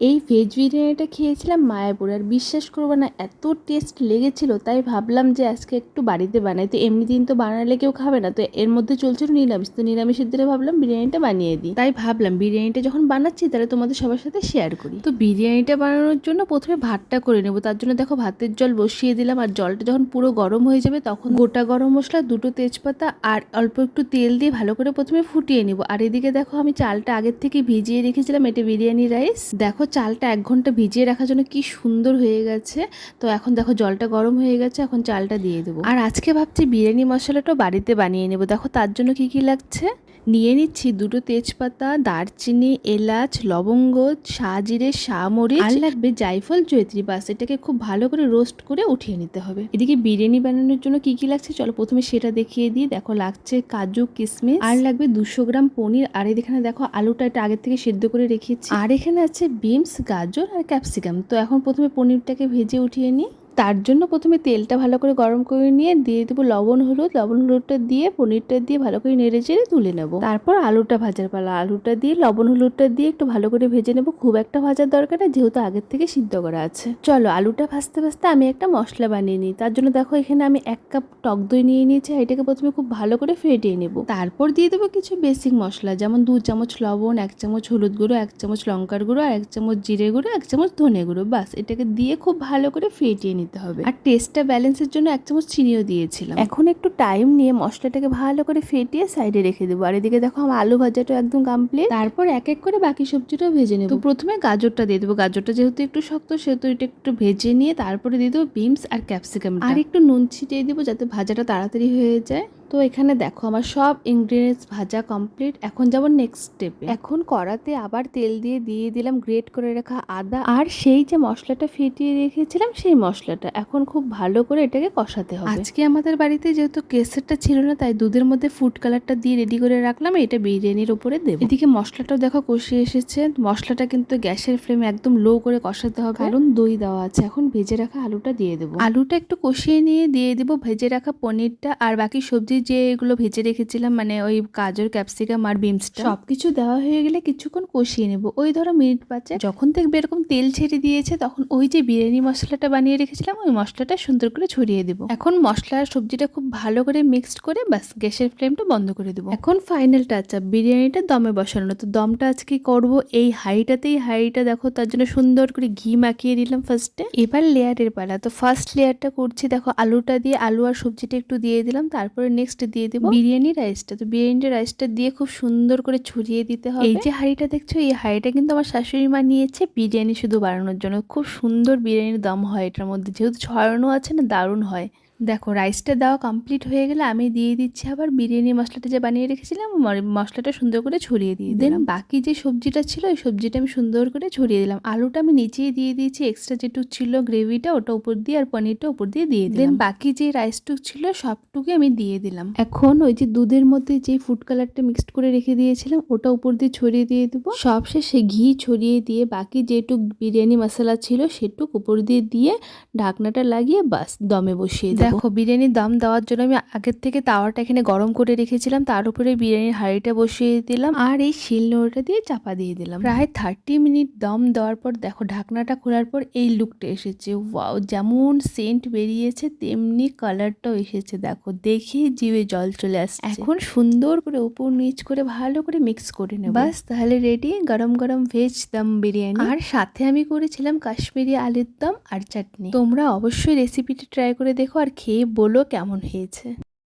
এই ভেজ বিরিয়ানিটা খেয়েছিলাম মায়াপুর, আর বিশ্বাস করবো না এত টেস্ট লেগেছিল, তাই ভাবলাম যে আজকে একটু বাড়িতে বানাই। তো এমনি দিন তো বানালে কেউ খাবে না, তো এর মধ্যে চলছিল নিরামিষ, তো নিরামিষের দিনে ভাবলাম বিরিয়ানিটা বানিয়ে দিই। তাই ভাবলাম বিরিয়ানিটা যখন বানাচ্ছি তাহলে তোমাদের সবার সাথে শেয়ার করি। তো বিরিয়ানিটা বানানোর জন্য প্রথমে ভাতটা করে নেবো, তার জন্য দেখো ভাতের জল বসিয়ে দিলাম, আর জলটা যখন পুরো গরম হয়ে যাবে তখন গোটা গরম মশলা, 2টো তেজপাতা আর অল্প একটু তেল দিয়ে ভালো করে প্রথমে ফুটিয়ে নিব। আর এদিকে দেখো আমি চালটা আগের থেকে ভিজিয়ে রেখেছিলাম, এটা বিরিয়ানি রাইস। দেখো চালটা 1 ঘন্টা ভিজিয়ে রাখার জন্য কি সুন্দর হয়ে গেছে। তো এখন দেখো জলটা গরম হয়ে গেছে, এখন চালটা দিয়ে দেবো। আর আজকে ভাবছি বিরিয়ানি মশলাটা বাড়িতে বানিয়ে নেব। দেখো তার জন্য কি কি লাগছে নিয়ে নিচ্ছি। 2টো তেজপাতা, দারচিনি, এলাচ, লবঙ্গ, শাহজিরে, শাহমরিচ, আর লাগবে জায়ফল, জয়ত্রী। বাস এটাকে খুব ভালো করে রোস্ট করে উঠিয়ে নিতে হবে। এদিকে বিরিয়ানি বানানোর জন্য কি কি লাগছে চলো প্রথমে সেটা দেখিয়ে দিই। দেখো লাগছে কাজু, কিশমিশ, আর লাগবে 200 গ্রাম পনির। আর এখানে দেখো আলুটা এটা আগের থেকে সিদ্ধ করে রেখেছি। আর এখানে আছে বিনস, গাজর আর ক্যাপসিকাম। তো এখন প্রথমে পনিরটাকে ভেজে উঠিয়ে নিই। তার জন্য প্রথমে তেলটা ভালো করে গরম করে নিয়ে দিয়ে দেবো লবণ হলুদটা দিয়ে পনিরটা দিয়ে ভালো করে নেড়ে চেড়ে তুলে নেব। তারপর আলুটা ভাজার পালা, আলুটা দিয়ে লবণ হলুদটা দিয়ে একটু ভালো করে ভেজে নেব। খুব একটা ভাজার দরকার নেই যেহেতু আগের থেকে সিদ্ধ করা আছে। চলো আলুটা ভাজতে ভাজতে আমি একটা মশলা বানিয়ে নিই। তার জন্য দেখো এখানে আমি 1 কাপ টক দই নিয়ে নিয়েছি, এটাকে প্রথমে খুব ভালো করে ফেটিয়ে নেব। তারপর দিয়ে দেবো কিছু বেসিক মশলা, যেমন 2 চামচ লবণ, 1 চামচ হলুদ গুঁড়ো, 1 চামচ লঙ্কার গুঁড়ো, আর 1 চামচ জিরে গুঁড়ো, 1 চামচ ধনে গুঁড়ো। বাস এটাকে দিয়ে খুব ভালো করে ফেটিয়ে নিতে হবে। আর টেস্টটা ব্যালেন্সের জন্য 1 চামচ চিনিও দিয়েছিলাম। এখন একটু টাইম নিয়ে মশলাটাকে ভালো করে ফেটিয়ে সাইডে রেখে দেবো। আর এদিকে দেখো আমার আলু ভাজাটা একদম কমপ্লিট। তারপর এক এক করে বাকি সবজিটাও ভেজে নেব। তো প্রথমে গাজরটা দিয়ে দেবো, গাজরটা যেহেতু একটু শক্ত সেহেতু এটা একটু ভেজে নিয়ে তারপরে দিয়ে দেবো বিনস আর ক্যাপসিকাম, আর একটু নুন ছিটিয়ে দেবো যাতে ভাজাটা তাড়াতাড়ি হয়ে যায়। তো এখানে দেখো আমার সব ইনগ্রিডিয়েন্টস ভাজা কমপ্লিট। এখন যাব নেক্সট স্টেপে। এখন কড়াতে আবার তেল দিয়ে দিলাম গ্রেট করে রাখা আদা আর সেই যে মশলাটা ফেটিয়ে রেখেছিলাম সেই মশলাটা। এখন খুব ভালো করে এটাকে কষাতে হবে। আজকে আমাদের বাড়িতে যেহেতু কেসারটা ছিল না তাই দুধের মধ্যে ফুড কালারটা দিয়ে রেডি করে রাখলাম, এটা বিরিয়ানির উপরে দেবো। এদিকে মশলাটাও দেখো কষিয়ে এসেছে। মশলাটা কিন্তু গ্যাসের ফ্লেম একদম লো করে কষাতে হবে, কারণ দই দেওয়া আছে। এখন ভেজে রাখা আলুটা দিয়ে দেবো। আলুটা একটু কষিয়ে নিয়ে দিয়ে দেবো ভেজে রাখা পনিরটা আর বাকি সবজি যেগুলো ভেজে রেখেছিলাম, মানে ওই গাজর, ক্যাপসিকাম আর বিনসটা সবকিছু দেওয়া হয়ে গেলে কিছুক্ষণ কষিয়ে নেব। ওই ধরো মিনিট 5। যখন দেখবে এরকম তেল ছেড়ে দিয়েছে তখন ওই যে বিরিয়ানি মশলাটা বানিয়ে রেখেছিলাম ওই মশলাটা সুন্দর করে ছড়িয়ে দেব। এখন মশলা আর সবজিটা খুব ভালো করে মিক্সড করে বাস গ্যাসের ফ্লেমটা বন্ধ করে দেবো। এখন ফাইনাল টাচ আপ, বিরিয়ানিটা দমে বসানো। তো দমটা আজকে করবো এই হাঁড়িটাতেই। হাঁড়িটা দেখো তার জন্য সুন্দর করে ঘি মাখিয়ে দিলাম ফার্স্টে। এবার লেয়ারের পালা। তো ফার্স্ট লেয়ারটা করছি দেখো আলুটা দিয়ে, আলু আর সবজিটা একটু দিয়ে দিলাম। তারপরে নেক্সট দিয়ে দেবো বিরিয়ানি রাইসটা। তো বিরিয়ানি রাইসটা দিয়ে খুব সুন্দর করে ছড়িয়ে দিতে হবে। এই যে হাঁড়িটা দেখছো এই হাঁড়িটা কিন্তু আমার শাশুড়ি মা নিয়েছে বিরিয়ানি শুধু বানানোর জন্য। খুব সুন্দর বিরিয়ানির দম হয় এটার মধ্যে, যেহেতু ছড়ানো আছে না, দারুণ হয়। দেখো রাইসটা দেওয়া কমপ্লিট হয়ে গেলে আমি দিয়ে দিচ্ছি আবার বিরিয়ানি মশলাটা যে বানিয়ে রেখেছিলাম, মশলাটা সুন্দর করে ছড়িয়ে দিয়ে দিলাম। বাকি যে সবজিটা ছিল ওই সবজিটা আমি সুন্দর করে ছড়িয়ে দিলাম। আলুটা আমি নিচেই দিয়ে দিয়েছি, এক্সট্রা যেটুক ছিল গ্রেভিটা ওটা উপর দিয়ে আর পনিরটা উপর দিয়ে দিলাম। বাকি যে রাইসটুক ছিল সবটুকু আমি দিয়ে দিলাম। এখন ওই যে দুধের মধ্যে যে ফুড কালারটা মিক্সড করে রেখে দিয়েছিলাম ওটা উপর দিয়ে ছড়িয়ে দিয়ে দেবো। সবশেষে ঘি ছড়িয়ে দিয়ে বাকি যেটুক বিরিয়ানি মশলা ছিল সেটুক উপর দিয়ে ঢাকনাটা লাগিয়ে বাস দমে বসিয়ে দেবো। দেখো বিরিয়ানির দম দেওয়ার জন্য আমি আগের থেকে তাওয়াটা এখানে গরম করে রেখেছিলাম, তার উপরে বিরিয়ানির হাঁড়িটা বসিয়ে দিলাম আর এই শিলনোড়াটা দিয়ে চাপা দিয়ে দিলাম। প্রায় 30 মিনিট দম দেওয়ার পর দেখো ঢাকনাটা খোলার পর এই লুকটা এসেছে। ওয়াও, যেমন সেন্ট বেরিয়েছে তেমনি কালারটাও এসেছে। দেখো দেখে জিভে জল চলে আসছে। এখন সুন্দর করে উপর নিচ করে ভালো করে মিক্স করে নেব। বাস তাহলে রেডি গরম গরম ভেজ দম বিরিয়ানি। আর সাথে আমি করেছিলাম কাশ্মীরি আলুর দম আর চাটনি। তোমরা অবশ্যই রেসিপিটি ট্রাই করে দেখো আর খেয়ে বলো কেমন হয়েছে।